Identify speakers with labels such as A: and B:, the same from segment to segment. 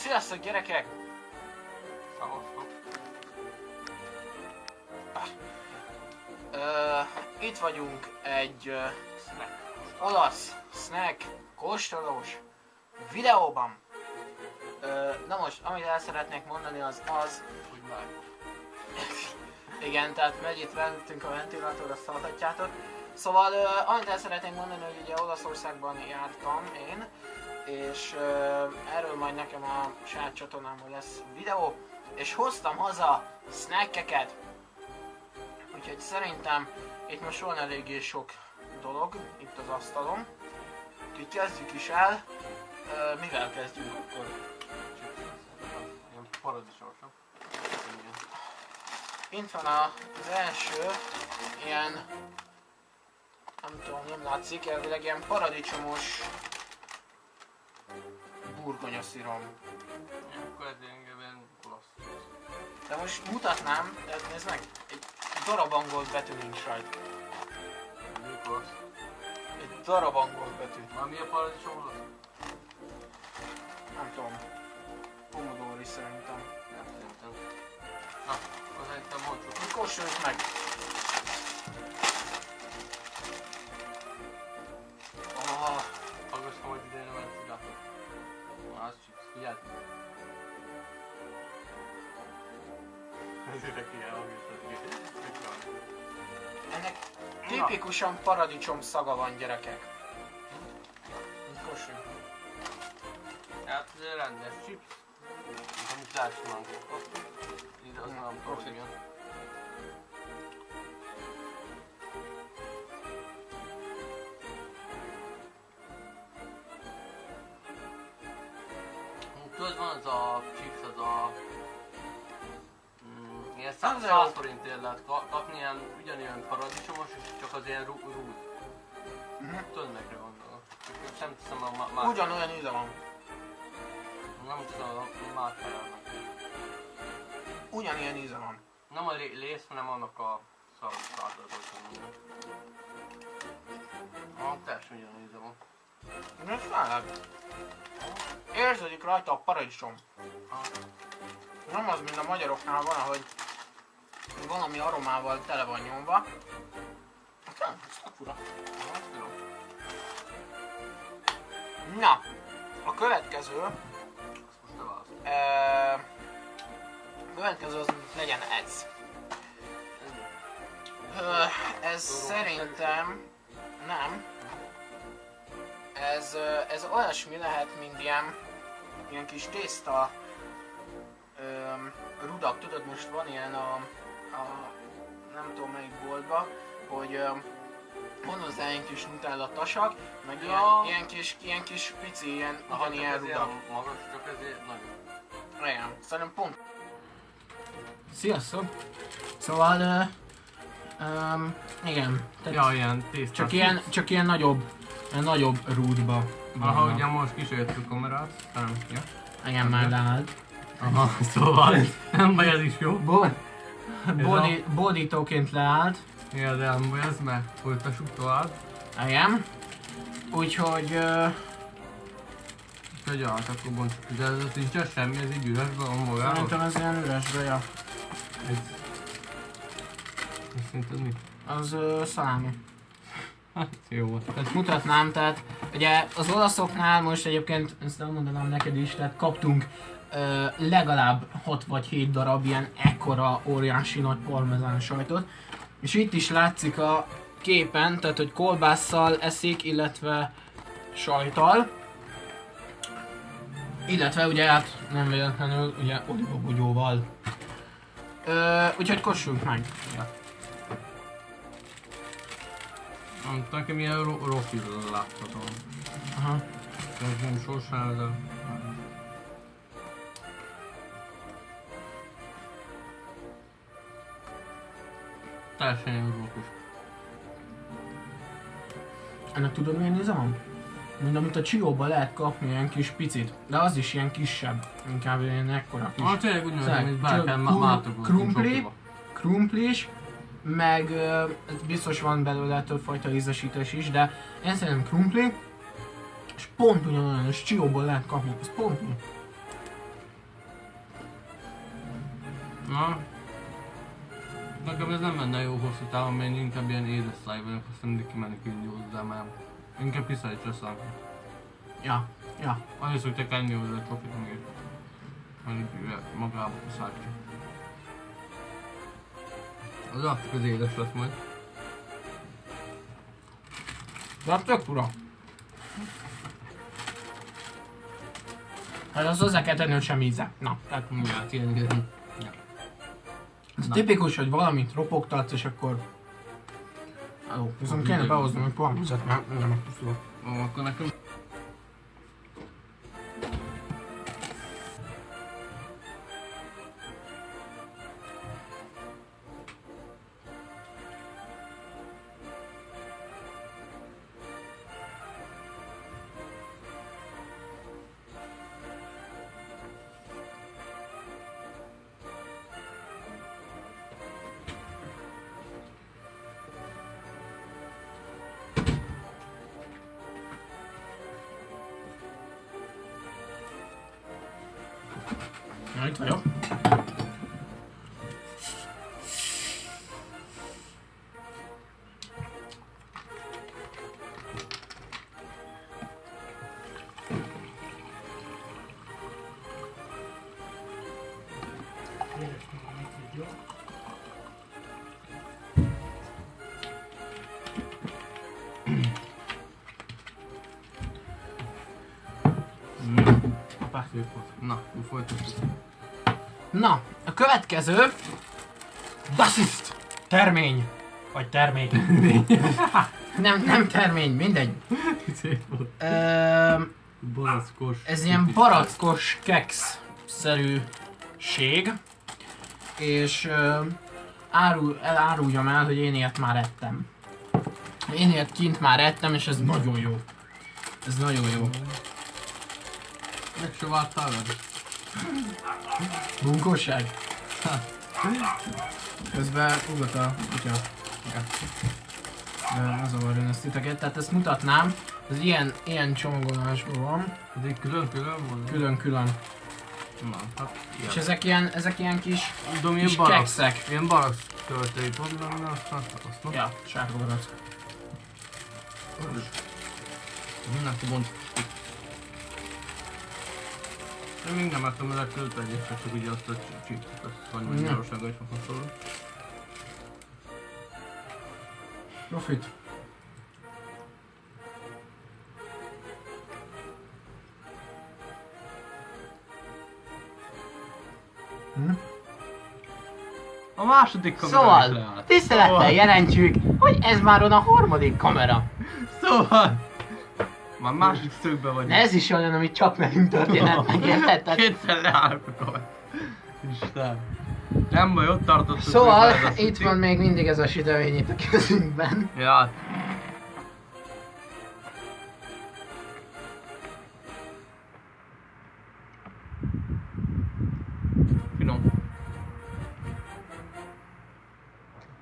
A: Sziasztok gyerekek!
B: Szavaztok.
A: Itt vagyunk egy olasz snack kóstolós videóban. Na most, amit el szeretnék mondani az,
B: Úgy már.
A: igen, tehát megy itt velünk a ventilátor, azt hallhatjátok. Szóval, amit el szeretnék mondani, hogy ugye Olaszországban jártam én, és erről majd nekem a saját csatornámon lesz videó, és hoztam haza snackeket. Úgyhogy szerintem itt most van eléggé sok dolog itt az asztalon. Úgyhogy kezdjük is el. Mivel kezdjük akkor?
B: Ilyen paradicsomosok.
A: Itt van az első ilyen, nem tudom, nem látszik, elvileg ilyen paradicsomos burgonyaszirom.
B: Akkor ez engem olasz.
A: De most mutatnám, tehát nézd meg, egy darab angol betű nincs rajta.
B: Mikor?
A: Egy darab angol betű.
B: Már mi a paradicsom olasz?
A: Nem tudom. Pomodori szerintem.
B: Nem szerintem. Na, akkor szerintem mondjuk.
A: Mit kóstoljuk meg? Ah,
B: Hallgassam, hogy ide nem egy cigátot. Na, az chips. Figyeld. Ezért ki elhallgassad.
A: ennek tipikusan paradicsom szaga van, gyerekek. Mit kóstoljuk?
B: Hát ez egy rendes chips. Amit látszanak. Ide az nem tudom, hogy milyen. Tudod, van az a chips, az a... ilyen 100 forintért lehet kapni, ilyen ugyanilyen paradicsomos, és csak az ilyen rút. Tudod, megre gondolok. Csak nem teszem a márkájának.
A: Ugyanolyan íze van.
B: Nem tudom a márkájának.
A: Ugyanilyen íze van.
B: Nem a lész, hanem annak a szarvasztádatot. Teljesen ugyanilyen íze van.
A: Ez tényleg. Érződik rajta a paradicsom. Nem az, mint a magyaroknál van, ahogy valami aromával tele van nyomva. Nem, ez tök fura. Na, a következő...
B: Azt most te választod.
A: Következő az legyen ez. Ez szerintem... Nem. Ez olyasmi lehet, mint ilyen kis tészta rudak. Tudod, most van ilyen a nem tudom melyik boltban, hogy van hozzá ilyen kis nutella tasak, meg ilyen kis pici, ugyanilyen rudak.
B: Magas, csak ezért nagyobb.
A: Igen, szerintem pont. Sziasztok! Szóval, igen.
B: Ja, ilyen tészta.
A: Csak ilyen nagyobb rúdba.
B: Aha, ugye most kísérjük a kamerát, nem, ja.
A: Igen, már leállt.
B: Aha, szóval nem baj, ez is jó.
A: Bódítóként leállt.
B: Ja, de nem baj, ez mert folytassuk tovább.
A: Igen. Úgyhogy...
B: Úgyhogy hát akkor bontsuk, de ez nincs semmi, ez így üresbe van magában.
A: Szerintem ez ilyen üresbe, ja.
B: Ez szerinted mi?
A: Az szalámi.
B: Hát jó volt.
A: Tehát mutatnám, tehát ugye az olaszoknál most egyébként, ezt elmondanám neked is, tehát kaptunk legalább 6 vagy 7 darab ilyen ekkora óriási nagy parmezán sajtot. És itt is látszik a képen, tehát hogy kolbásszal eszik, illetve sajttal. Illetve ugye hát nem véletlenül ugye olivabugyóval. Úgyhogy kossunk meg.
B: Ja. Nekem ilyen rofil láthatom.
A: Aha.
B: Ez nem sosem, de... Teljesen ilyen rofis.
A: Ennek tudod milyen íze van? Mint amit a Csióban lehet kapni ilyen kis picit, de az is ilyen kisebb, inkább ilyen ekkora kis.
B: Ah, tényleg úgy nézem, mint bárkán mátogó.
A: Krumplis, meg biztos van belőle többfajta ízesítés is, de én szerintem krumpli, és pont ugyanolyan, és Csióból lehet kapni, ez pont mi.
B: Na. Nekem ez nem menne jó hosszú távon, mert én inkább ilyen édes száj vagyok, aztán mindig kimenni inni hozzá már. Inkább piszá is eszem.
A: Ja, ja.
B: Annyi szokták enni hozzá a csokit, még magába piszátja. Az látszik, az édes lesz majd.
A: De tök fura. Hát az hozzá kell tenni, hogy sem íze. Na, tehát
B: Ja, ilyen.
A: ez tipikus, hogy valamit ropogtatsz és akkor... Jó, viszont kéne behoznom egy pohár vizet, mert nem megpusztulok.
B: Akkor nekem...
A: Na, itt vagyok. Hoppá.
B: Szép volt. Na, folytatjuk.
A: Na, a következő... Bassist! Termény! Vagy termék. nem termény, mindegy.
B: Szép volt. Barackos.
A: Ez ilyen barackos keks-szerűség. És eláruljam el, hogy én ilyet már ettem. Én ilyet kint már ettem, és ez nagyon jó. Ez nagyon jó.
B: Meg se vártál veled?
A: Bunkóság? Közben ugat a kutya. De ne zavarjon ezt titeket, tehát ezt mutatnám. Ez ilyen csomagolásban van.
B: Ez egy külön-külön van?
A: Külön-külön.
B: Na, hát ilyen.
A: És ezek ilyen kis
B: Tudom, ilyen
A: kis
B: barack.
A: kekszek.
B: Ilyen barack tölteit mondom, de aztán azt
A: Ja, sárgabarack.
B: mindenki bontjuk. Én még nem ettem ezek között egyet, csak ugye azt a csíptet, azt vagy Magyarországon is hasonló.
A: Profit.
B: A második kamera is
A: Szóval,
B: leállt.
A: tisztelettel jelentjük, hogy ez már a harmadik kamera.
B: Szóval! Már másik szögben vagy.
A: De ez is olyan, ami csak velünk történet, megérted? Tehát-
B: Kétszer leállok a kamera. Isten. Nem baj, ott tartottuk.
A: Szóval,
B: hogy ez a
A: itt van még mindig ez a sütemény itt a kezünkben.
B: Ja. Finom.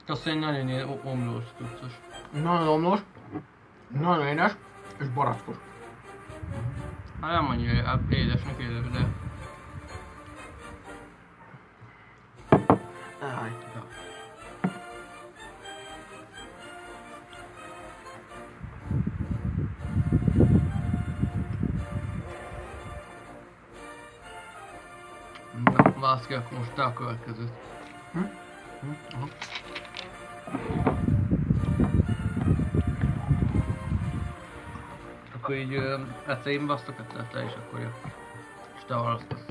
B: Azt egy nagyon ilyen omlós tudszos.
A: Nagyon omlós, nagyon édes, és barackos.
B: Hát nem annyira édesnek édes, de...
A: Áj.
B: Ja. Na, válasz ki akkor most te a következőt. Aha. Akkor így egyszer én basztok, egyszer te is akkor jön. És te választasz.